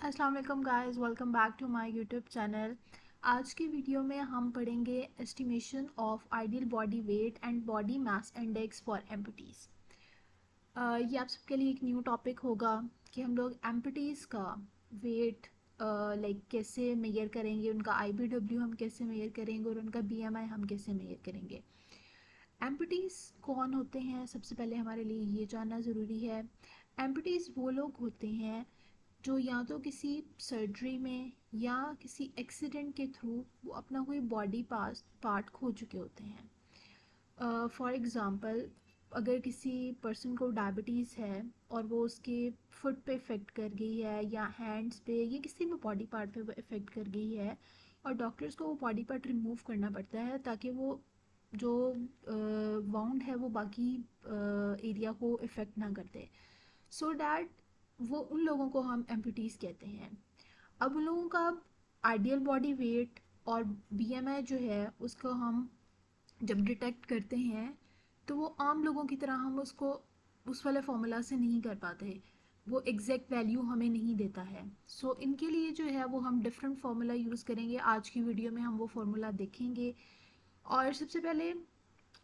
अस्सलाम वालेकुम guys, welcome back to my YouTube channel. आज की वीडियो में हम पढ़ेंगे estimation of ideal body weight and body mass index for amputees. ये आप सबके लिए एक न्यू टॉपिक होगा कि हम लोग एम्पुटीज़ का वेट कैसे मेजर करेंगे, उनका आईबीडब्ल्यू हम कैसे मेजर करेंगे और उनका बीएमआई हम कैसे मेजर करेंगे। एम्पुटीज़ कौन होते हैं, सबसे पहले हमारे लिए ये जानना ज़रूरी है। एम्पुटीज़ वो लोग होते हैं जो या तो किसी सर्जरी में या किसी एक्सीडेंट के थ्रू वो अपना कोई बॉडी पार्ट खो चुके होते हैं। फॉर एग्ज़ाम्पल, अगर किसी पर्सन को डायबिटीज़ है और वो उसके फुट पे इफ़ेक्ट कर गई है या हैंड्स पे या किसी भी बॉडी पार्ट पे वो इफ़ेक्ट कर गई है और डॉक्टर्स को वो बॉडी पार्ट रिमूव करना पड़ता है ताकि वो जो वाउंड है वो बाकी एरिया को इफ़ेक्ट ना कर दे, सो डैट वो उन लोगों को हम एम्पुटीज़ कहते हैं। अब उन लोगों का आइडियल बॉडी वेट और बीएमआई जो है उसको हम जब डिटेक्ट करते हैं तो वो आम लोगों की तरह हम उसको उस वाले फॉर्मूला से नहीं कर पाते, वो एग्जैक्ट वैल्यू हमें नहीं देता है। सो इनके लिए जो है वो हम डिफरेंट फार्मूला यूज़ करेंगे। आज की वीडियो में हम वो फार्मूला देखेंगे और सबसे पहले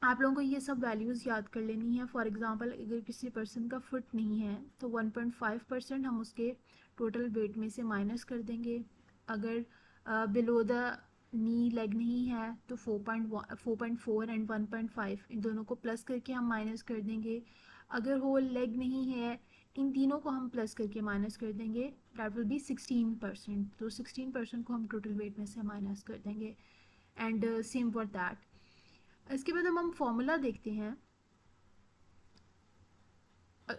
आप लोगों को ये सब वैल्यूज़ याद कर लेनी है। फॉर एग्ज़ाम्पल, अगर किसी पर्सन का फुट नहीं है तो 1.5% हम उसके टोटल वेट में से माइनस कर देंगे। अगर बिलो द नी लेग नहीं है तो 4.4 एंड 1.5 इन दोनों को प्लस करके हम माइनस कर देंगे। अगर होल लेग नहीं है, इन तीनों को हम प्लस करके माइनस कर देंगे, दैट विल बी 16%। तो 16% को हम टोटल वेट में से माइनस कर देंगे एंड सेम फॉर दैट। इसके बाद हम फॉर्मूला देखते हैं।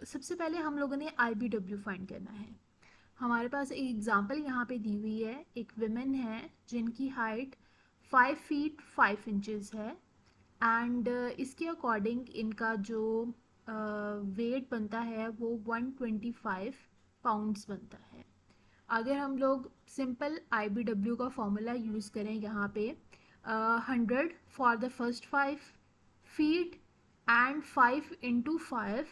सबसे पहले हम लोगों ने आई बी डब्ल्यू फाइंड करना है। हमारे पास एक एग्जांपल यहाँ पे दी हुई है। एक विमेन है जिनकी हाइट 5 फीट 5 इंचज़ है एंड इसके अकॉर्डिंग इनका जो वेट बनता है वो 125 पाउंड्स बनता है। अगर हम लोग सिंपल आई बी डब्ल्यू का फॉर्मूला यूज़ करें यहाँ पे 100 for the first 5 feet and 5 into 5,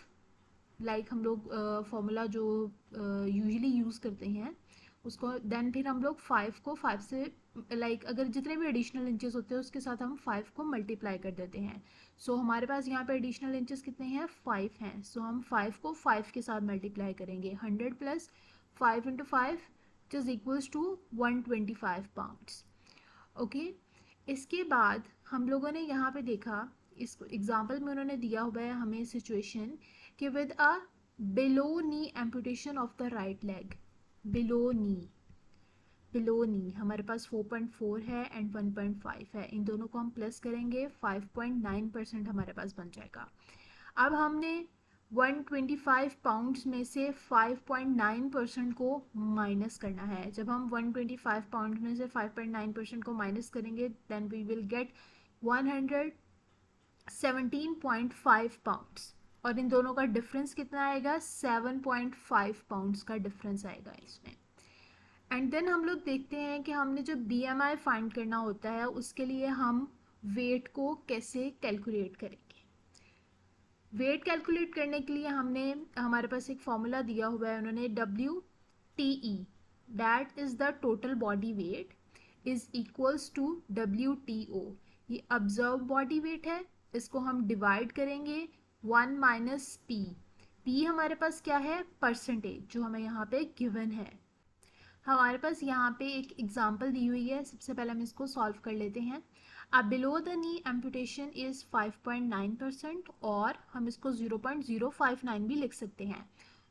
like हम लोग फॉर्मूला जो यूजुअली यूज़ करते हैं उसको, देन फिर हम लोग 5 को 5 से अगर जितने भी एडिशनल इंचेस होते हैं उसके साथ हम 5 को मल्टीप्लाई कर देते हैं। सो हमारे पास यहाँ पे एडिशनल इंचेस कितने हैं, 5 हैं। सो हम 5 को 5 के साथ मल्टीप्लाई करेंगे। 100 plus 5 into 5 is equals to 125 pounds. Okay, इसके बाद हम लोगों ने यहाँ पे देखा, इस एग्जाम्पल में उन्होंने दिया हुआ है हमें सिचुएशन कि with a below knee amputation of the right leg. Below knee हमारे पास 4.4 है एंड 1.5 है, इन दोनों को हम प्लस करेंगे 5.9% हमारे पास बन जाएगा। अब हमने 125 पाउंड्स में से 5.9% को माइनस करना है। जब हम 125 पाउंड में से 5.9% को माइनस करेंगे then we will get 117.5 pounds और इन दोनों का डिफरेंस कितना आएगा, 7.5 पाउंड्स का डिफरेंस आएगा इसमें। एंड देन हम लोग देखते हैं कि हमने जो बीएमआई फाइंड करना होता है उसके लिए हम वेट को कैसे कैलकुलेट करेंगे। वेट कैलकुलेट करने के लिए हमारे पास एक फॉर्मूला दिया हुआ है उन्होंने, W T E, that is the total body weight is equals to W T O. ये ऑब्जर्व बॉडी वेट है, इसको हम डिवाइड करेंगे 1 माइनस पी। पी हमारे पास क्या है, परसेंटेज, जो हमें यहाँ पे गिवन है। हमारे पास यहाँ पे एक एग्जांपल दी हुई है, सबसे पहले हम इसको सॉल्व कर लेते हैं। अब below the knee amputation is 5.9% और हम इसको 0.059 भी लिख सकते हैं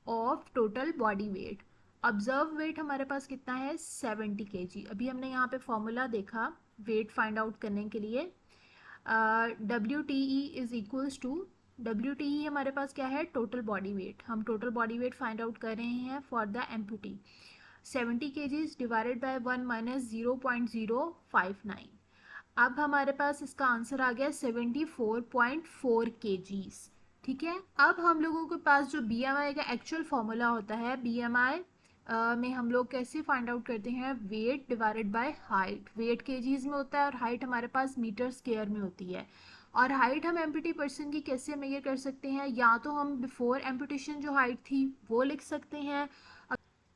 of total body weight. Observe weight हमारे पास कितना है, 70 kg। अभी हमने यहाँ पे फॉर्मूला देखा वेट फाइंड आउट करने के लिए, W T E is equals to, W T E हमारे पास क्या है, टोटल बॉडी वेट। हम total body weight find out कर रहे हैं for the amputee. 70 kgs divided by 1 minus 0.059। अब हमारे पास इसका आंसर आ गया 74.4 kgs। ठीक है, अब हम लोगों के पास जो बीएमआई का एक्चुअल फॉर्मूला होता है, बीएमआई में हम लोग कैसे फाइंड आउट करते हैं, weight divided by height. Weight kgs में होता है और हाइट हमारे पास मीटर स्क्वायर में होती है। और हाइट हम एम्पुटी पर्सन की कैसे मेजर कर सकते हैं, या तो हम बिफोर एम्पुटेशन जो हाइट थी वो लिख सकते हैं।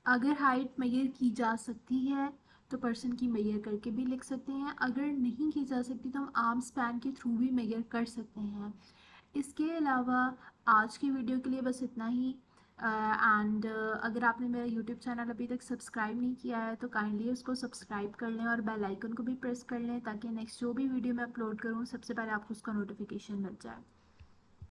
अगर हाइट मेजर की जा सकती है तो पर्सन की मेजर करके भी लिख सकते हैं, अगर नहीं की जा सकती तो हम आर्म स्पैन के थ्रू भी मेजर कर सकते हैं। इसके अलावा आज की वीडियो के लिए बस इतना ही। एंड अगर आपने मेरा यूट्यूब चैनल अभी तक सब्सक्राइब नहीं किया है तो काइंडली उसको सब्सक्राइब कर लें और बेल आइकन को भी प्रेस कर लें ताकि नेक्स्ट जो भी वीडियो मैं अपलोड करूँ सबसे पहले आपको उसका नोटिफिकेशन मिल जाए।